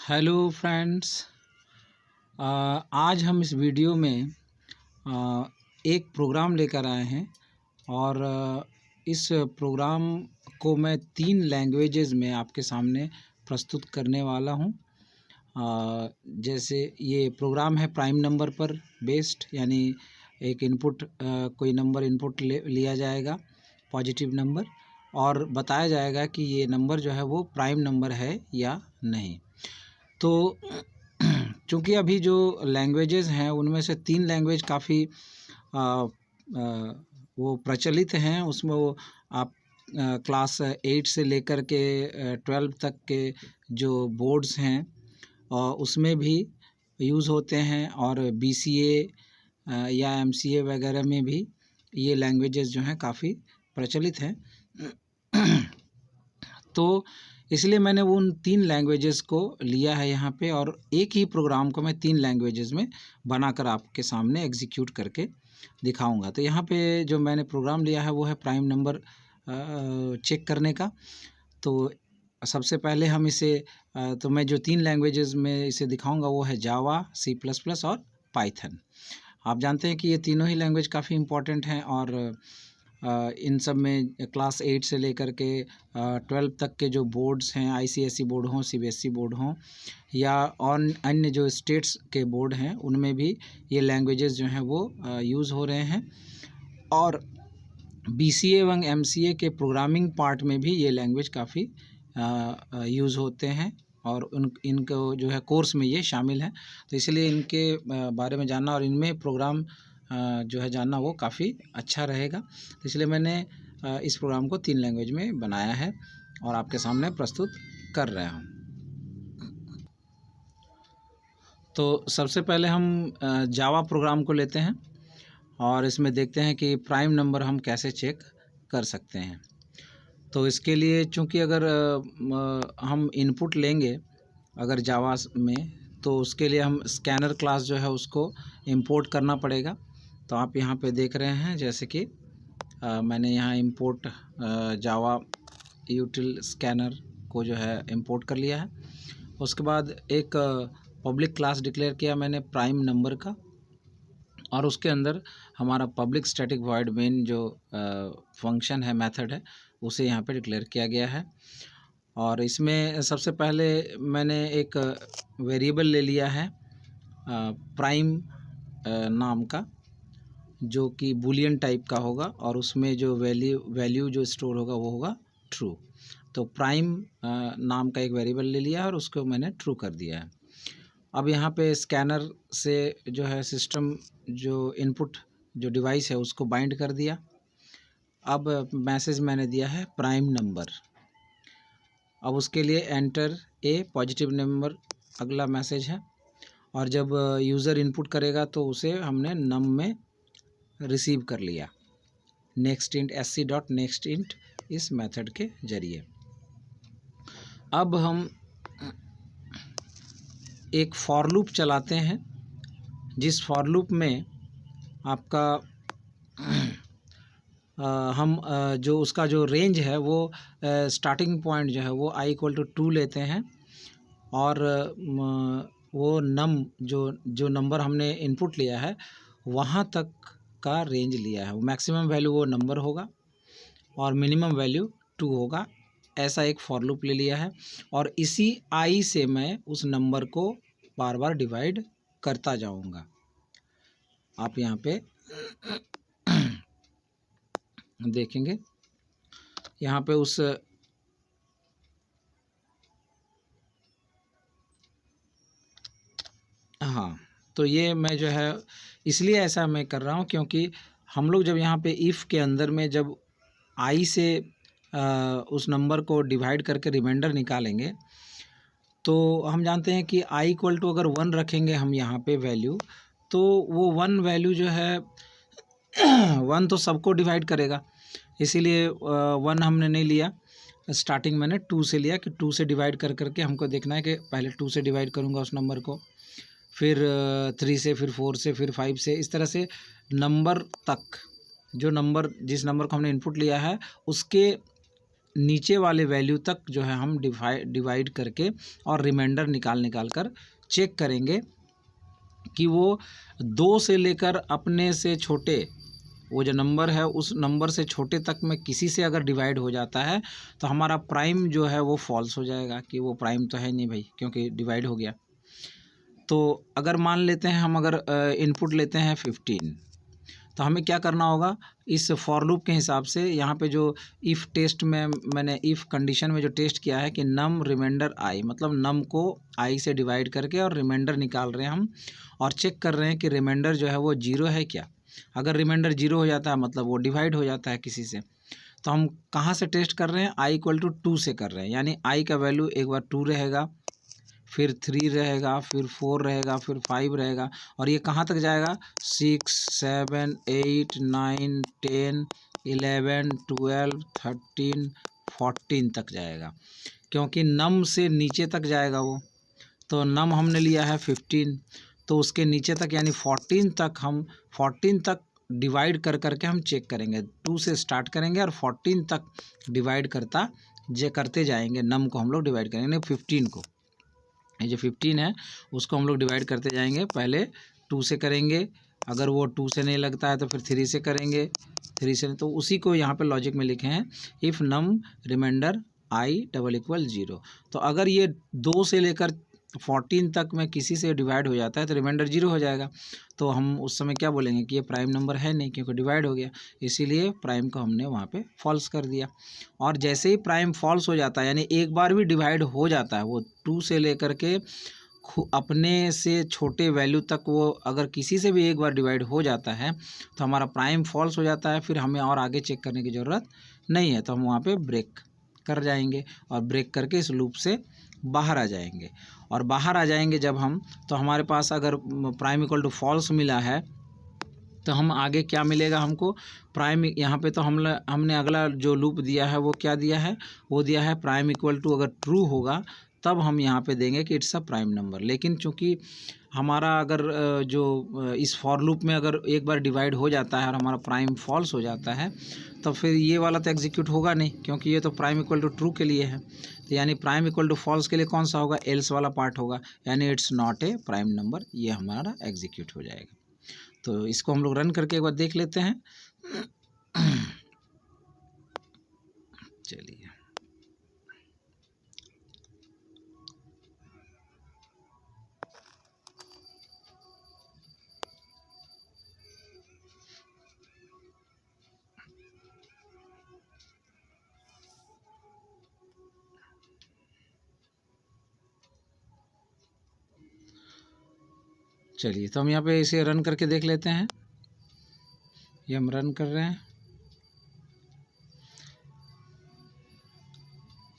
Hello friends. आज हम इस वीडियो में एक प्रोग्राम लेकर आए हैं और इस प्रोग्राम को मैं 3 लैंग्वेजेस में आपके सामने प्रस्तुत करने वाला हूं। जैसे ये प्रोग्राम है प्राइम नंबर पर बेस्ड, यानी एक इनपुट कोई नंबर इनपुट लिया जाएगा, पॉजिटिव नंबर, और बताया जाएगा कि ये नंबर जो है वो प्राइम नंबर है या नहीं। तो चूँकि अभी जो लैंग्वेजेस हैं उनमें से 3 लैंग्वेज काफ़ी वो प्रचलित हैं। उसमें वो आप क्लास 8 से लेकर के 12 तक के जो बोर्ड्स हैं उसमें भी यूज़ होते हैं, और BCA या MCA वगैरह में भी ये लैंग्वेजेस जो हैं काफ़ी प्रचलित हैं। तो इसलिए मैंने वो उन 3 लैंग्वेजेस को लिया है यहाँ पे, और एक ही प्रोग्राम को मैं 3 लैंग्वेजेस में बनाकर आपके सामने एग्जीक्यूट करके दिखाऊंगा। तो यहाँ पे जो मैंने प्रोग्राम लिया है वो है प्राइम नंबर चेक करने का। तो सबसे पहले हम इसे तो मैं जो 3 लैंग्वेजेस में इसे दिखाऊंगा वो है जावा, C++ और पाइथन। आप जानते हैं कि ये तीनों ही लैंग्वेज काफ़ी इम्पॉर्टेंट हैं, और इन सब में क्लास 8 से लेकर के 12 तक के जो बोर्ड्स हैं, ICSE बोर्ड हों, CBSE बोर्ड हों, या और अन्य जो स्टेट्स के बोर्ड हैं, उनमें भी ये लैंग्वेजेस जो हैं वो यूज़ हो रहे हैं। और BCA एवं MCA के प्रोग्रामिंग पार्ट में भी ये लैंग्वेज काफ़ी यूज़ होते हैं, और इनको जो है कोर्स में ये शामिल है। तो इसलिए इनके बारे में जानना और इनमें प्रोग्राम जो है जानना वो काफ़ी अच्छा रहेगा। तो इसलिए मैंने इस प्रोग्राम को 3 लैंग्वेज में बनाया है और आपके सामने प्रस्तुत कर रहा हूँ। तो सबसे पहले हम जावा प्रोग्राम को लेते हैं और इसमें देखते हैं कि प्राइम नंबर हम कैसे चेक कर सकते हैं। तो इसके लिए चूँकि अगर हम इनपुट लेंगे अगर जावा में, तो उसके लिए हम स्कैनर क्लास जो है उसको इंपोर्ट करना पड़ेगा। तो आप यहाँ पे देख रहे हैं जैसे कि मैंने यहाँ इंपोर्ट जावा यूटिल स्कैनर को जो है इंपोर्ट कर लिया है। उसके बाद एक पब्लिक क्लास डिक्लेयर किया मैंने प्राइम नंबर का, और उसके अंदर हमारा पब्लिक स्टैटिक वॉइड मेन जो फंक्शन है, मेथड है, उसे यहाँ पे डिक्लेयर किया गया है। और इसमें सबसे पहले मैंने एक वेरिएबल ले लिया है प्राइम नाम का, जो कि बूलियन टाइप का होगा, और उसमें जो वैल्यू जो स्टोर होगा वो होगा ट्रू। तो प्राइम नाम का एक वेरिएबल ले लिया है और उसको मैंने ट्रू कर दिया है। अब यहाँ पे स्कैनर से जो है सिस्टम जो इनपुट जो डिवाइस है उसको बाइंड कर दिया। अब मैसेज मैंने दिया है प्राइम नंबर। अब उसके लिए एंटर ए पॉजिटिव नंबर अगला मैसेज है, और जब यूज़र इनपुट करेगा तो उसे हमने नम में रिसीव कर लिया नेक्स्ट इंट sc.nextInt इस मेथड के जरिए। अब हम एक फॉर लूप चलाते हैं, जिस फॉर लूप में आपका हम जो उसका जो रेंज है वो स्टार्टिंग पॉइंट जो है वो i = 2 लेते हैं, और वो नम जो नंबर हमने इनपुट लिया है वहाँ तक का रेंज लिया है। वो मैक्सिमम वैल्यू वो नंबर होगा और मिनिमम वैल्यू 2 होगा। ऐसा एक फॉर लूप ले लिया है, और इसी i से मैं उस नंबर को बार बार डिवाइड करता जाऊंगा। आप यहाँ पे देखेंगे, यहाँ पे उस हाँ, तो ये मैं जो है इसलिए ऐसा मैं कर रहा हूँ क्योंकि हम लोग जब यहाँ पे इफ़ के अंदर में जब i से उस नंबर को डिवाइड करके रिमाइंडर निकालेंगे, तो हम जानते हैं कि i = अगर 1 रखेंगे हम यहाँ पे वैल्यू, तो वो 1 वैल्यू जो है 1 तो सबको डिवाइड करेगा, इसीलिए 1 हमने नहीं लिया। स्टार्टिंग मैंने 2 से लिया कि 2 से डिवाइड कर करके हमको देखना है कि पहले 2 से डिवाइड करूँगा उस नंबर को, फिर 3 से, फिर 4 से, फिर 5 से, इस तरह से नंबर तक, जो नंबर जिस नंबर को हमने इनपुट लिया है उसके नीचे वाले वैल्यू तक जो है हम डिवाइड करके और रिमाइंडर निकाल कर चेक करेंगे कि वो 2 से लेकर अपने से छोटे वो जो नंबर है उस नंबर से छोटे तक में किसी से अगर डिवाइड हो जाता है तो हमारा प्राइम जो है वो फॉल्स हो जाएगा कि वो प्राइम तो है नहीं भाई, क्योंकि डिवाइड हो गया। तो अगर मान लेते हैं हम अगर इनपुट लेते हैं 15, तो हमें क्या करना होगा, इस फॉर लूप के हिसाब से यहाँ पे जो इफ़ टेस्ट में मैंने इफ़ कंडीशन में जो टेस्ट किया है कि नम रिमाइंडर आई, मतलब नम को आई से डिवाइड करके और रिमाइंडर निकाल रहे हैं हम और चेक कर रहे हैं कि रिमाइंडर जो है वो 0 है क्या। अगर रिमाइंडर 0 हो जाता है मतलब वो डिवाइड हो जाता है किसी से। तो हम कहाँ से टेस्ट कर रहे हैं, आई इक्वल टू 2 से कर रहे हैं, यानी आई का वैल्यू एक बार 2 रहेगा, फिर 3 रहेगा, फिर 4 रहेगा, फिर 5 रहेगा, और ये कहाँ तक जाएगा, 6 7 8 9 10 11 12 13 14 तक जाएगा, क्योंकि नम से नीचे तक जाएगा वो। तो नम हमने लिया है 15, तो उसके नीचे तक यानी 14 तक हम 14 तक डिवाइड करके हम चेक करेंगे। 2 से स्टार्ट करेंगे और 14 तक डिवाइड करते जाएंगे। नम को हम लोग डिवाइड करेंगे 15 को, ये जो 15 है उसको हम लोग डिवाइड करते जाएंगे। पहले 2 से करेंगे, अगर वो 2 से नहीं लगता है तो फिर 3 से करेंगे, 3 से, तो उसी को यहाँ पे लॉजिक में लिखे हैं, if num remainder I double equal 0। तो अगर ये 2 से लेकर 14 तक में किसी से डिवाइड हो जाता है तो रिमाइंडर 0 हो जाएगा। तो हम उस समय क्या बोलेंगे कि ये प्राइम नंबर है नहीं, क्योंकि डिवाइड हो गया, इसीलिए प्राइम को हमने वहाँ पे फॉल्स कर दिया। और जैसे ही प्राइम फॉल्स हो जाता है, यानी एक बार भी डिवाइड हो जाता है, वो 2 से लेकर के अपने से छोटे वैल्यू तक वो अगर किसी से भी एक बार डिवाइड हो जाता है तो हमारा प्राइम फॉल्स हो जाता है, फिर हमें और आगे चेक करने की ज़रूरत नहीं है। तो हम वहाँ पे ब्रेक कर जाएंगे और ब्रेक करके इस लूप से बाहर आ जाएंगे। और बाहर आ जाएंगे जब हम, तो हमारे पास अगर प्राइम इक्वल टू फॉल्स मिला है तो हम आगे क्या मिलेगा हमको, प्राइम, यहाँ पे तो हमने अगला जो लूप दिया है वो क्या दिया है, वो दिया है प्राइम इक्वल टू अगर ट्रू होगा तब हम यहाँ पे देंगे कि इट्स अ प्राइम नंबर। लेकिन चूंकि हमारा अगर इस फॉर लूप में अगर एक बार डिवाइड हो जाता है और हमारा प्राइम फॉल्स हो जाता है तो फिर ये वाला तो एग्जीक्यूट होगा नहीं, क्योंकि ये तो प्राइम इक्वल टू ट्रू के लिए है। तो यानी प्राइम इक्वल टू फॉल्स के लिए कौन सा होगा, एल्स वाला पार्ट होगा, यानी it's not a prime number, ये हमारा एग्जीक्यूट हो जाएगा। तो इसको हम लोग रन करके एक बार देख लेते हैं। चलिए, तो हम यहाँ पे इसे रन करके देख लेते हैं। ये हम रन कर रहे हैं,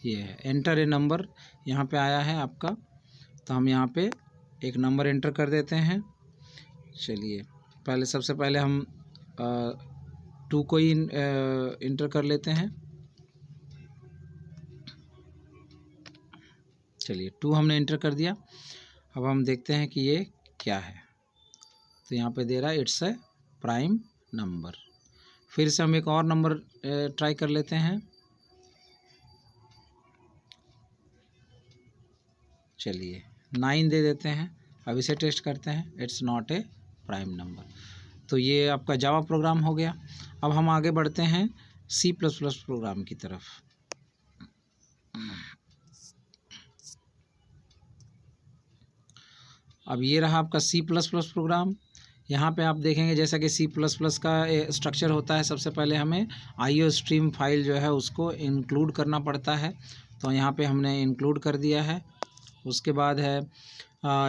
ये है एंटर ए नंबर, यहाँ पे आया है आपका। तो हम यहाँ पे एक नंबर एंटर कर देते हैं। चलिए, पहले सबसे पहले हम 2 को ही इंटर कर लेते हैं। चलिए, 2 हमने इंटर कर दिया। अब हम देखते हैं कि ये क्या है। तो यहाँ पे दे रहा है इट्स ए प्राइम नंबर। फिर से हम एक और नंबर ट्राई कर लेते हैं। चलिए, 9 दे देते हैं। अब इसे टेस्ट करते हैं, it's not a prime number. तो ये आपका जावा प्रोग्राम हो गया। अब हम आगे बढ़ते हैं C++ प्रोग्राम की तरफ। अब ये रहा आपका C++ प्रोग्राम। यहाँ पे आप देखेंगे जैसा कि C++ का स्ट्रक्चर होता है, सबसे पहले हमें IO स्ट्रीम फाइल जो है उसको इंक्लूड करना पड़ता है। तो यहाँ पे हमने इंक्लूड कर दिया है। उसके बाद है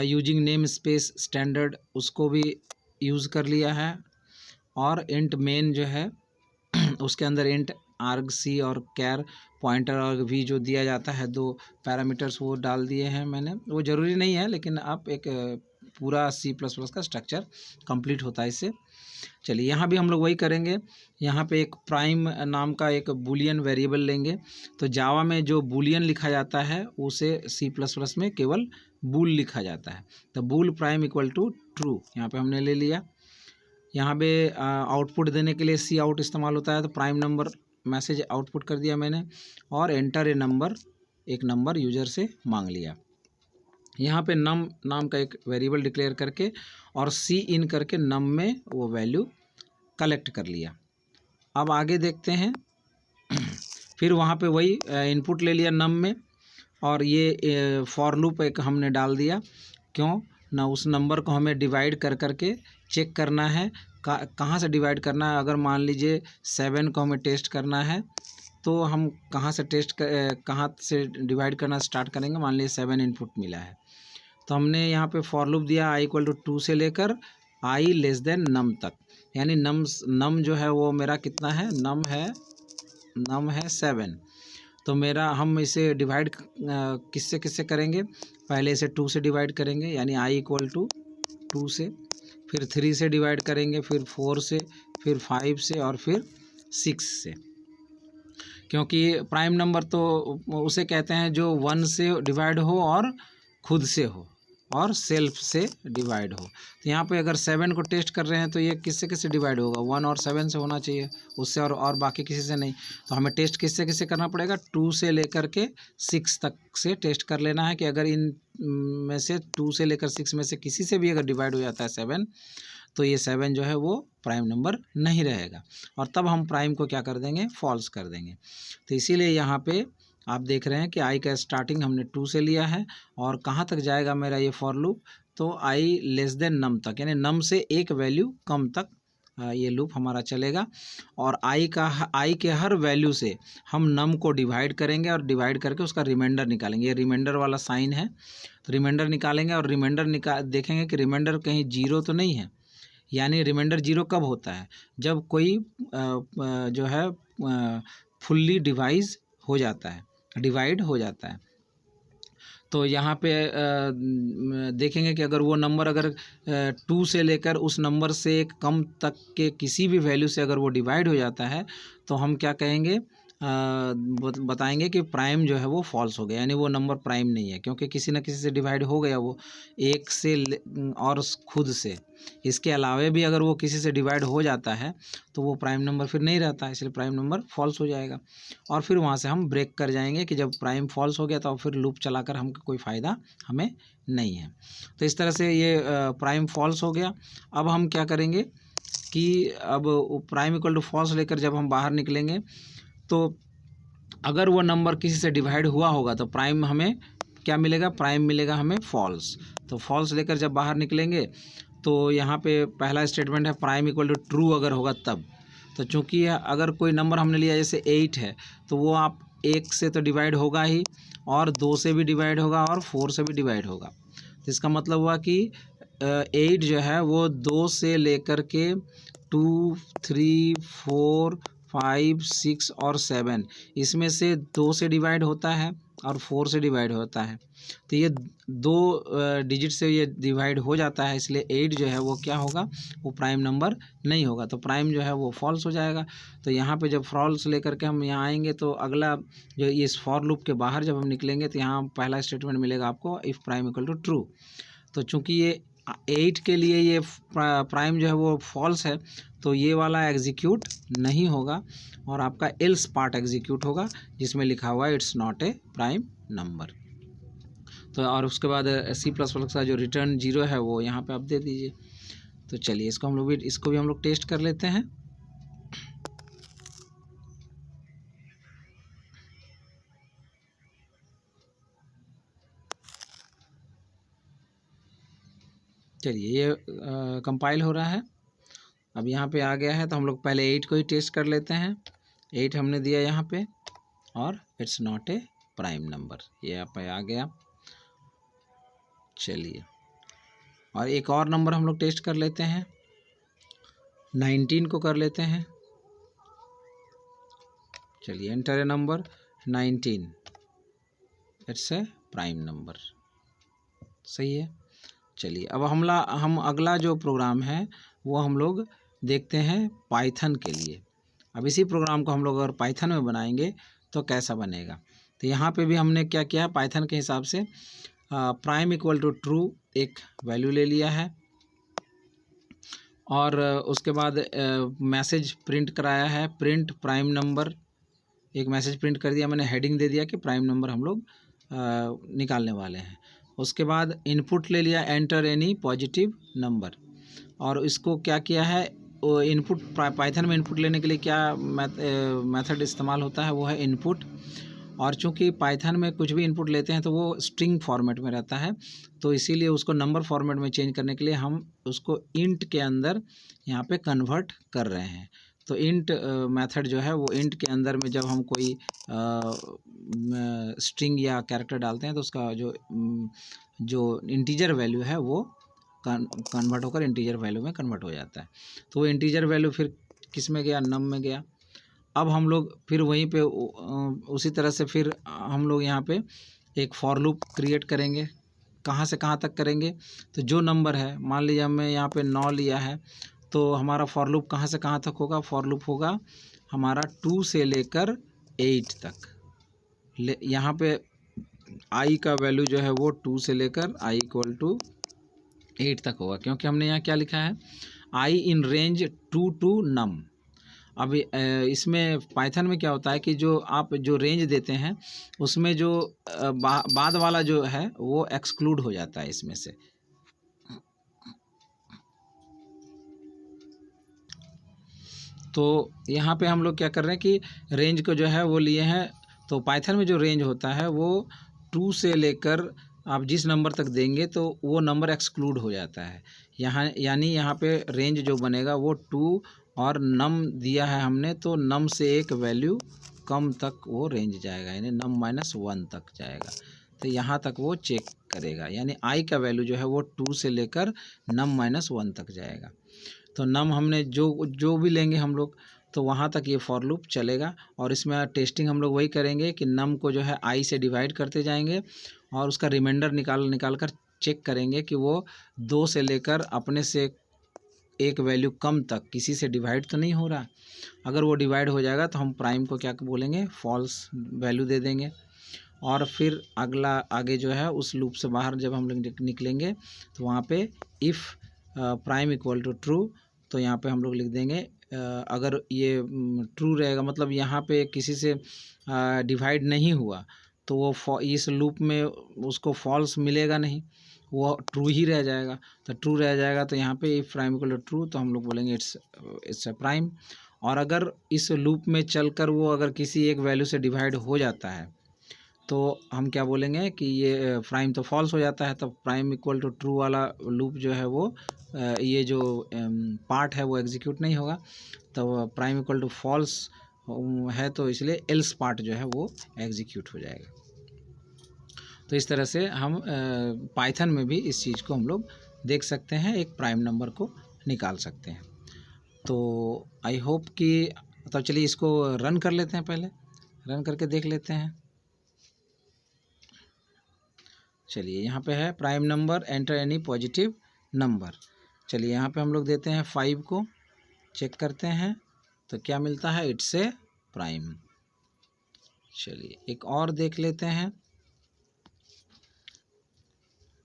यूजिंग नेम स्पेस स्टैंडर्ड, उसको भी यूज़ कर लिया है। और इंट मेन जो है उसके अंदर इंट आर्ग सी और कैर पॉइंटर आर्ग भी जो दिया जाता है, 2 पैरामीटर्स वो डाल दिए हैं मैंने। वो ज़रूरी नहीं है, लेकिन आप एक पूरा C++ का स्ट्रक्चर कंप्लीट होता है इससे। चलिए, यहाँ भी हम लोग वही करेंगे। यहाँ पे एक प्राइम नाम का एक बूलियन वेरिएबल लेंगे। तो जावा में जो बूलियन लिखा जाता है उसे C++ में केवल बूल लिखा जाता है। तो बूल प्राइम इक्वल टू ट्रू यहाँ पे हमने ले लिया। यहाँ पे आउटपुट देने के लिए सी आउट इस्तेमाल होता है। तो प्राइम नंबर मैसेज आउटपुट कर दिया मैंने, और एंटर ए नंबर, एक नंबर यूज़र से मांग लिया। यहाँ पे नम नाम का एक वेरिएबल डिक्लेयर करके और सी इन करके नम में वो वैल्यू कलेक्ट कर लिया। अब आगे देखते हैं। फिर वहाँ पे वही इनपुट ले लिया नम में, और ये फॉर लूप एक हमने डाल दिया। क्यों ना, उस नंबर को हमें डिवाइड कर करके चेक करना है। कहाँ से डिवाइड करना है? अगर मान लीजिए 7 को हमें टेस्ट करना है, तो हम कहाँ से डिवाइड करना स्टार्ट करेंगे? मान लीजिए 7 इनपुट मिला है, तो हमने यहाँ पे फॉर लूप दिया i = 2 से लेकर i < num तक, यानी नम जो है वो मेरा कितना है? नम है 7। तो मेरा हम इसे डिवाइड किससे करेंगे? पहले इसे 2 से डिवाइड करेंगे, यानी i = 2 से, फिर 3 से डिवाइड करेंगे, फिर 4 से, फिर 5 से, और फिर 6 से। क्योंकि प्राइम नंबर तो उसे कहते हैं जो 1 से डिवाइड हो और खुद से हो और सेल्फ से डिवाइड हो। तो यहाँ पे अगर 7 को टेस्ट कर रहे हैं तो ये किससे डिवाइड होगा? 1 और 7 से होना चाहिए, उससे और बाकी किसी से नहीं। तो हमें टेस्ट किससे करना पड़ेगा? 2 से लेकर के 6 तक से टेस्ट कर लेना है कि अगर इन में से 2 से लेकर 6 में से किसी से भी अगर डिवाइड हो जाता है 7, तो ये 7 जो है वो प्राइम नंबर नहीं रहेगा, और तब हम प्राइम को क्या कर देंगे? फॉल्स कर देंगे। तो इसीलिए यहाँ पे आप देख रहे हैं कि i का स्टार्टिंग हमने 2 से लिया है, और कहाँ तक जाएगा मेरा ये फॉर लूप? तो i < num तक, यानी नम से एक वैल्यू कम तक ये लूप हमारा चलेगा। और i के हर वैल्यू से हम नम को डिवाइड करेंगे, और डिवाइड करके उसका रिमाइंडर निकालेंगे। ये रिमाइंडर वाला साइन है, तो रिमाइंडर निकालेंगे, और रिमाइंडर देखेंगे कि रिमाइंडर कहीं 0 तो नहीं है। यानी रिमाइंडर 0 कब होता है? जब कोई जो है फुल्ली डिवाइड हो जाता है। तो यहाँ पे देखेंगे कि अगर वो नंबर अगर 2 से लेकर उस नंबर से एक कम तक के किसी भी वैल्यू से अगर वो डिवाइड हो जाता है, तो हम क्या कहेंगे? बताएंगे कि प्राइम जो है वो फॉल्स हो गया, यानी वो नंबर प्राइम नहीं है, क्योंकि किसी न किसी से डिवाइड हो गया वो, एक से और खुद से। इसके अलावे भी अगर वो किसी से डिवाइड हो जाता है तो वो प्राइम नंबर फिर नहीं रहता, इसलिए प्राइम नंबर फॉल्स हो जाएगा। और फिर वहाँ से हम ब्रेक कर जाएंगे कि जब प्राइम फॉल्स हो गया तो फिर लूप चलाकर हमको कोई फ़ायदा हमें नहीं है। तो इस तरह से ये प्राइम फॉल्स हो गया। अब हम क्या करेंगे कि अब प्राइम = फॉल्स लेकर जब हम बाहर निकलेंगे, तो अगर वो नंबर किसी से डिवाइड हुआ होगा तो प्राइम हमें क्या मिलेगा? प्राइम मिलेगा हमें फॉल्स। तो फॉल्स लेकर जब बाहर निकलेंगे तो यहाँ पे पहला स्टेटमेंट है प्राइम = ट्रू अगर होगा तब। तो चूंकि अगर कोई नंबर हमने लिया जैसे 8 है, तो वो आप 1 से तो डिवाइड होगा ही, और 2 से भी डिवाइड होगा, और 4 से भी डिवाइड होगा। तो इसका मतलब हुआ कि 8 जो है वो 2 से लेकर के 2, 3, 4, 5, 6 और 7, इसमें से 2 से डिवाइड होता है और 4 से डिवाइड होता है। तो ये 2 डिजिट से ये डिवाइड हो जाता है, इसलिए 8 जो है वो क्या होगा? वो प्राइम नंबर नहीं होगा, तो प्राइम जो है वो फॉल्स हो जाएगा। तो यहाँ पे जब फॉल्स लेकर के हम यहाँ आएंगे, तो अगला जो इस फॉर लूप के बाहर जब हम निकलेंगे, तो यहाँ पहला स्टेटमेंट मिलेगा आपको इफ़ प्राइम = ट्रू। तो चूँकि ये 8 के लिए ये प्राइम जो है वो फॉल्स है, तो ये वाला एग्जीक्यूट नहीं होगा, और आपका एल्स पार्ट एग्जीक्यूट होगा, जिसमें लिखा हुआ है it's not a prime number. तो और उसके बाद C++ का जो रिटर्न 0 है वो यहाँ पे आप दे दीजिए। तो चलिए इसको भी हम लोग टेस्ट कर लेते हैं। चलिए ये कंपाइल हो रहा है, अब यहाँ पे आ गया है। तो हम लोग पहले 8 को ही टेस्ट कर लेते हैं। 8 हमने दिया यहाँ पे, और it's not a prime number, ये यहाँ पे आ गया। चलिए, और एक और नंबर हम लोग टेस्ट कर लेते हैं, 19 को कर लेते हैं। चलिए, enter a number 19, it's a prime number, सही है। चलिए, अब हम अगला जो प्रोग्राम है वो हम लोग देखते हैं पाइथन के लिए। अब इसी प्रोग्राम को हम लोग अगर पाइथन में बनाएंगे तो कैसा बनेगा? तो यहाँ पे भी हमने क्या किया, पाइथन के हिसाब से प्राइम = ट्रू एक वैल्यू ले लिया है, और उसके बाद मैसेज प्रिंट कराया है, प्रिंट प्राइम नंबर एक मैसेज प्रिंट कर दिया मैंने, हेडिंग दे दिया कि प्राइम नंबर हम लोग निकालने वाले हैं। उसके बाद इनपुट ले लिया, एंटर एनी पॉजिटिव नंबर, और इसको क्या किया है, इनपुट पाइथन में इनपुट लेने के लिए क्या मेथड इस्तेमाल होता है, वो है इनपुट। और चूंकि पाइथन में कुछ भी इनपुट लेते हैं तो वो स्ट्रिंग फॉर्मेट में रहता है, तो इसीलिए उसको नंबर फॉर्मेट में चेंज करने के लिए हम उसको इंट के अंदर यहाँ पे कन्वर्ट कर रहे हैं। तो इंट मेथड जो है वो इंट के अंदर में जब हम कोई स्ट्रिंग या कैरेक्टर डालते हैं तो उसका जो इंटीजर वैल्यू है वो कन्वर्ट होकर इंटीजर वैल्यू में कन्वर्ट हो जाता है। तो वो इंटीजर वैल्यू फिर किस में गया, नम में गया। अब हम लोग फिर वहीं पे उसी तरह से फिर हम लोग यहाँ पे एक फॉर लूप क्रिएट करेंगे। कहाँ से कहाँ तक करेंगे, तो जो नंबर है, मान लीजिए हमने यहाँ पे 9 लिया है, तो हमारा फॉर लूप कहाँ से कहाँ तक होगा, फॉर लूप होगा हमारा 2 से लेकर 8 तक। यहाँ पे आई का वैल्यू जो है वो 2 से लेकर i = 8 तक होगा, क्योंकि हमने यहाँ क्या लिखा है, i in range 2 to num। अब इसमें पाइथन में क्या होता है कि जो आप जो रेंज देते हैं उसमें जो बाद वाला जो है वो एक्सक्लूड हो जाता है इसमें से। तो यहाँ पे हम लोग क्या कर रहे हैं कि रेंज को जो है वो लिए हैं, तो पाइथन में जो रेंज होता है वो 2 से लेकर आप जिस नंबर तक देंगे तो वो नंबर एक्सक्लूड हो जाता है। यानी यहाँ पे रेंज जो बनेगा वो 2 और नम दिया है हमने, तो नम से एक वैल्यू कम तक वो रेंज जाएगा, यानी नम -1 तक जाएगा। तो यहाँ तक वो चेक करेगा, यानी आई का वैल्यू जो है वो 2 से लेकर नम -1 तक जाएगा। तो नम हमने जो भी लेंगे हम लोग, तो वहाँ तक ये फॉर लूप चलेगा। और इसमें टेस्टिंग हम लोग वही करेंगे कि नम को जो है आई से डिवाइड करते जाएंगे और उसका रिमाइंडर निकाल कर चेक करेंगे कि वो 2 से लेकर अपने से एक वैल्यू कम तक किसी से डिवाइड तो नहीं हो रहा। अगर वो डिवाइड हो जाएगा तो हम प्राइम को क्या बोलेंगे, फॉल्स वैल्यू दे देंगे। और फिर आगे जो है उस लूप से बाहर जब हम लोग निकलेंगे तो वहाँ पे इफ़ प्राइम = ट्रू, तो यहाँ पे हम लोग लिख देंगे अगर ये ट्रू रहेगा, मतलब यहाँ पे किसी से डिवाइड नहीं हुआ तो वो इस लूप में उसको फॉल्स मिलेगा नहीं, वो ट्रू ही रह जाएगा। तो ट्रू रह जाएगा तो यहाँ पे इफ़ प्राइम = ट्रू तो हम लोग बोलेंगे इट्स अ प्राइम। और अगर इस लूप में चलकर वो अगर किसी एक वैल्यू से डिवाइड हो जाता है तो हम क्या बोलेंगे कि ये प्राइम तो फॉल्स हो जाता है, तब प्राइम = ट्रू वाला लूप जो है वो ये जो पार्ट है वो एग्जीक्यूट नहीं होगा। तो प्राइम = फॉल्स है तो इसलिए एल्स पार्ट जो है वो एग्जीक्यूट हो जाएगा। तो इस तरह से हम पाइथन में भी इस चीज़ को हम लोग देख सकते हैं, एक प्राइम नंबर को निकाल सकते हैं। तो आई होप कि तब चलिए इसको रन कर लेते हैं, पहले रन करके देख लेते हैं। चलिए यहाँ पे है prime number, enter any positive number. चलिए यहाँ पे हम लोग देते हैं 5 को, चेक करते हैं तो क्या मिलता है, इट्स ए प्राइम। चलिए एक और देख लेते हैं,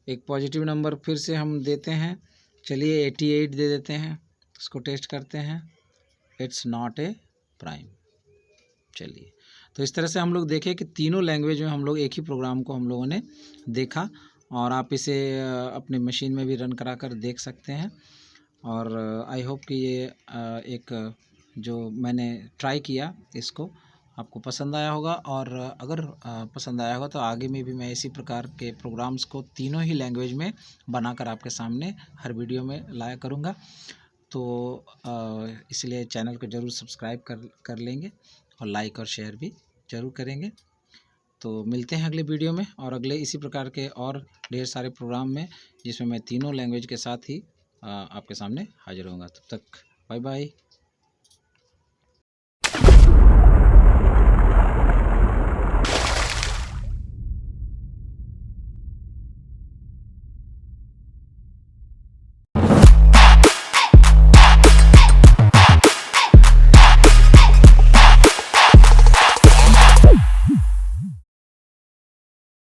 एक पॉजिटिव नंबर फिर से हम देते हैं। चलिए 88 दे देते हैं, इसको टेस्ट करते हैं, इट्स नॉट ए प्राइम। चलिए तो इस तरह से हम लोग देखें कि तीनों लैंग्वेज में हम लोग एक ही प्रोग्राम को हम लोगों ने देखा, और आप इसे अपने मशीन में भी रन करा कर देख सकते हैं। और आई होप कि ये एक जो मैंने ट्राई किया इसको आपको पसंद आया होगा। और अगर पसंद आया होगा तो आगे में भी मैं इसी प्रकार के प्रोग्राम्स को तीनों ही लैंग्वेज में बनाकर आपके सामने हर वीडियो में लाया करूँगा। तो इसलिए चैनल को ज़रूर सब्सक्राइब कर लेंगे और लाइक और शेयर भी ज़रूर करेंगे। तो मिलते हैं अगले वीडियो में और अगले इसी प्रकार के और ढेर सारे प्रोग्राम में, जिसमें मैं तीनों लैंग्वेज के साथ ही आपके सामने हाजिर होऊंगा। तब तक बाय बाय।